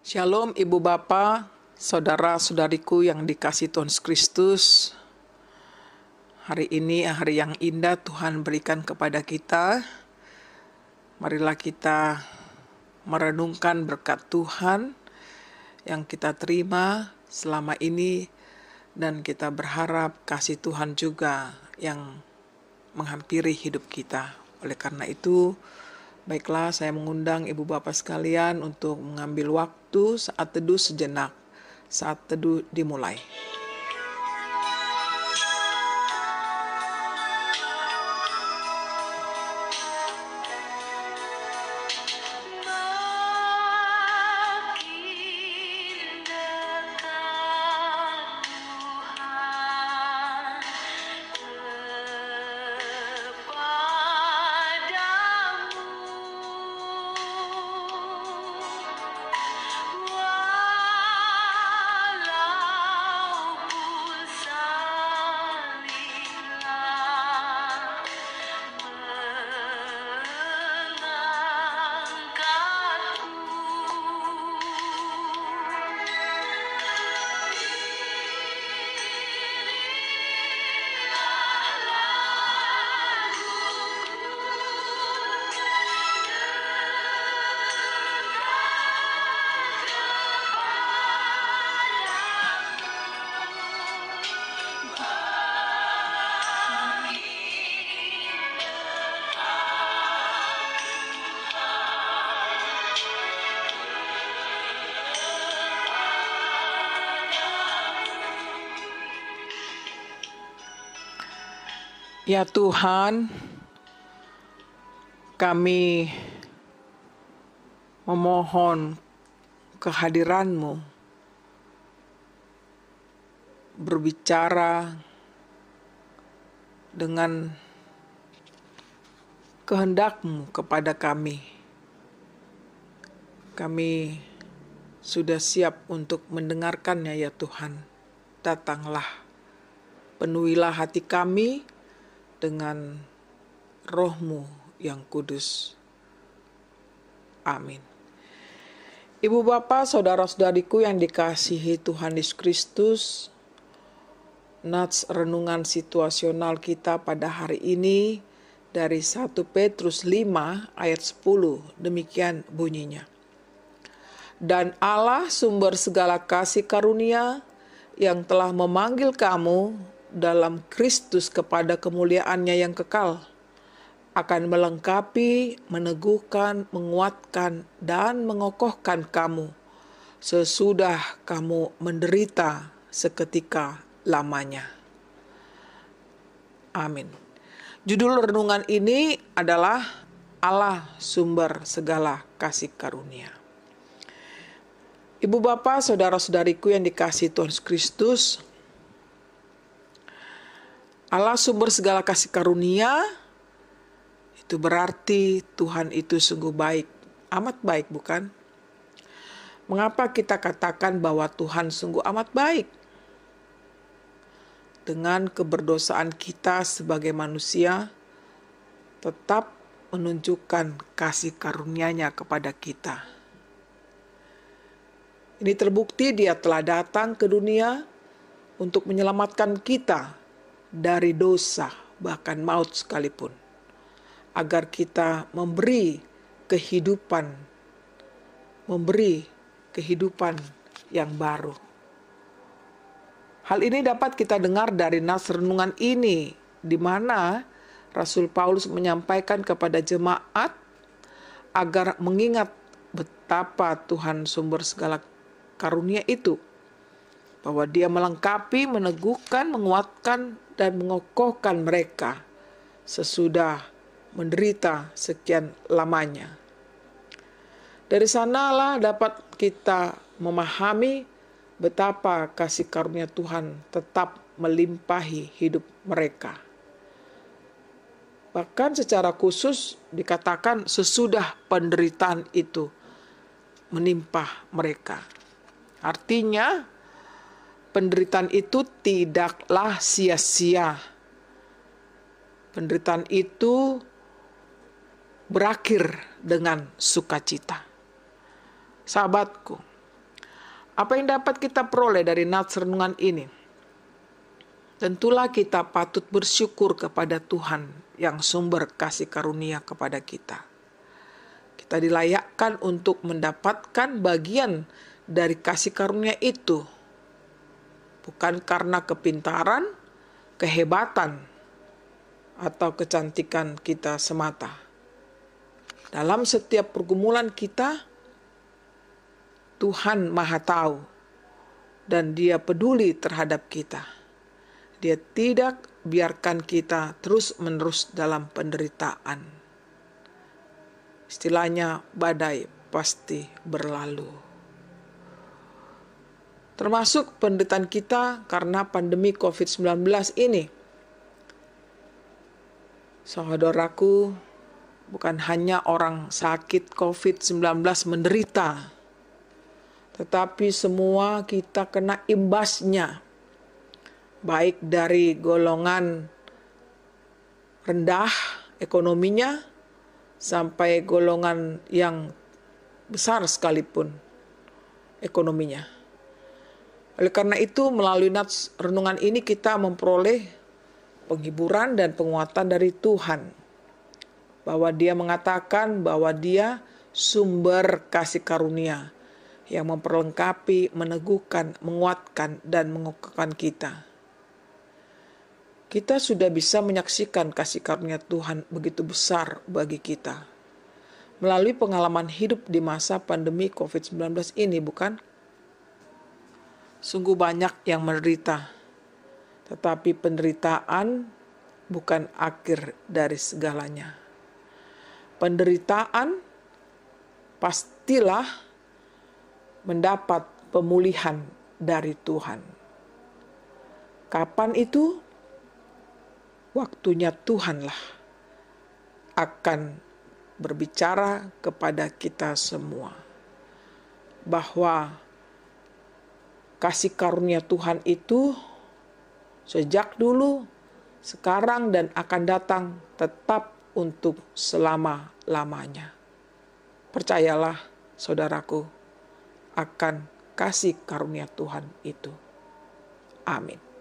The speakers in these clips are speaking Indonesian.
Shalom Ibu Bapa, saudara-saudariku yang dikasihi Tuhan Yesus Kristus. Hari ini hari yang indah Tuhan berikan kepada kita. Marilah kita merenungkan berkat Tuhan yang kita terima selama ini, dan kita berharap kasih Tuhan juga yang menghampiri hidup kita. Oleh karena itu, baiklah, saya mengundang Ibu Bapak sekalian untuk mengambil waktu saat teduh sejenak. Saat teduh dimulai. Ya Tuhan, kami memohon kehadiran-Mu berbicara dengan kehendak-Mu kepada kami. Kami sudah siap untuk mendengarkannya ya Tuhan. Datanglah, penuhilah hati kami dengan Roh-Mu yang kudus. Amin. Ibu Bapak, saudara-saudariku yang dikasihi Tuhan Yesus Kristus, nats renungan situasional kita pada hari ini dari 1 Petrus 5 ayat 10, demikian bunyinya. Dan Allah sumber segala kasih karunia yang telah memanggil kamu dalam Kristus kepada kemuliaannya yang kekal, akan melengkapi, meneguhkan, menguatkan, dan mengokohkan kamu sesudah kamu menderita seketika lamanya. Amin. Judul renungan ini adalah Allah sumber segala kasih karunia. Ibu Bapak, saudara-saudariku yang dikasihi Tuhan Yesus Kristus, Allah sumber segala kasih karunia, itu berarti Tuhan itu sungguh baik, amat baik bukan? Mengapa kita katakan bahwa Tuhan sungguh amat baik? Dengan keberdosaan kita sebagai manusia, tetap menunjukkan kasih karunia-Nya kepada kita. Ini terbukti Dia telah datang ke dunia untuk menyelamatkan kita dari dosa, bahkan maut sekalipun, agar kita memberi kehidupan yang baru. Hal ini dapat kita dengar dari nas renungan ini, di mana Rasul Paulus menyampaikan kepada jemaat agar mengingat betapa Tuhan sumber segala karunia itu, bahwa Dia melengkapi, meneguhkan, menguatkan, dan mengokohkan mereka sesudah menderita sekian lamanya. Dari sanalah dapat kita memahami betapa kasih karunia Tuhan tetap melimpahi hidup mereka. Bahkan secara khusus dikatakan sesudah penderitaan itu menimpa mereka. Artinya, penderitaan itu tidaklah sia-sia. Penderitaan itu berakhir dengan sukacita. Sahabatku, Apa yang dapat kita peroleh dari nats renungan ini? Tentulah kita patut bersyukur kepada Tuhan yang sumber kasih karunia kepada kita. Kita dilayakkan untuk mendapatkan bagian dari kasih karunia itu, bukan karena kepintaran, kehebatan, atau kecantikan kita semata. Dalam setiap pergumulan kita, Tuhan Maha Tahu dan Dia peduli terhadap kita. Dia tidak biarkan kita terus-menerus dalam penderitaan. Istilahnya badai pasti berlalu. Termasuk penderitaan kita karena pandemi COVID-19 ini. Saudaraku, bukan hanya orang sakit COVID-19 menderita, tetapi semua kita kena imbasnya. Baik dari golongan rendah ekonominya sampai golongan yang besar sekalipun ekonominya. Oleh karena itu, melalui nats renungan ini kita memperoleh penghiburan dan penguatan dari Tuhan. Bahwa Dia mengatakan bahwa Dia sumber kasih karunia yang memperlengkapi, meneguhkan, menguatkan, dan mengukuhkan kita. Kita sudah bisa menyaksikan kasih karunia Tuhan begitu besar bagi kita melalui pengalaman hidup di masa pandemi COVID-19 ini, bukan? Sungguh banyak yang menderita, tetapi penderitaan bukan akhir dari segalanya. Penderitaan pastilah mendapat pemulihan dari Tuhan. Kapan itu? Waktunya Tuhanlah akan berbicara kepada kita semua bahwa kasih karunia Tuhan itu sejak dulu, sekarang, dan akan datang tetap untuk selama-lamanya. Percayalah, saudaraku, akan kasih karunia Tuhan itu. Amin.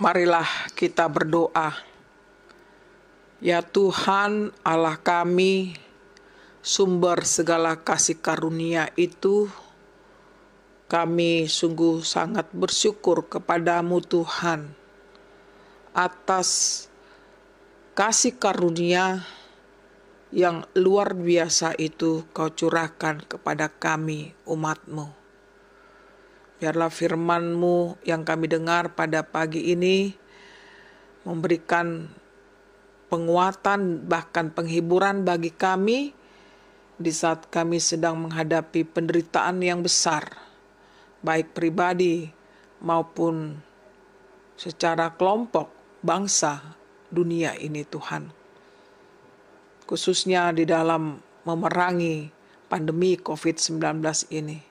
Marilah kita berdoa. Ya Tuhan Allah kami, sumber segala kasih karunia itu, kami sungguh sangat bersyukur kepadamu Tuhan atas kasih karunia yang luar biasa itu Kau curahkan kepada kami umat-Mu. Biarlah firman-Mu yang kami dengar pada pagi ini memberikan penguatan bahkan penghiburan bagi kami di saat kami sedang menghadapi penderitaan yang besar, baik pribadi maupun secara kelompok, bangsa, dunia ini Tuhan. Khususnya di dalam memerangi pandemi COVID-19 ini.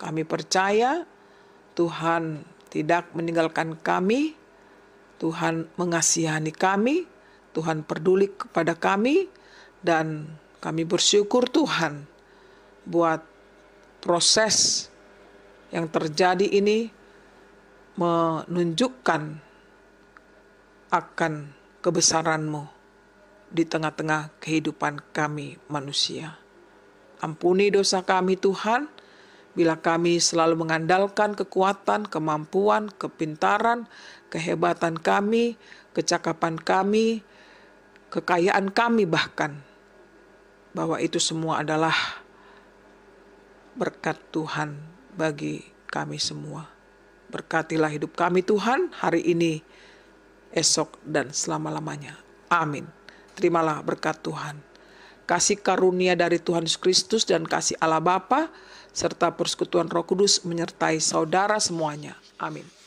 Kami percaya Tuhan tidak meninggalkan kami, Tuhan mengasihani kami, Tuhan peduli kepada kami, dan kami bersyukur Tuhan buat proses yang terjadi ini menunjukkan akan kebesaran-Mu di tengah-tengah kehidupan kami manusia. Ampuni dosa kami Tuhan, bila kami selalu mengandalkan kekuatan, kemampuan, kepintaran, kehebatan kami, kecakapan kami, kekayaan kami bahkan, bahwa itu semua adalah berkat Tuhan bagi kami semua. Berkatilah hidup kami Tuhan hari ini, esok, dan selama-lamanya. Amin. Terimalah berkat Tuhan. Kasih karunia dari Tuhan Yesus Kristus dan kasih Allah Bapa serta persekutuan Roh Kudus menyertai saudara semuanya. Amin.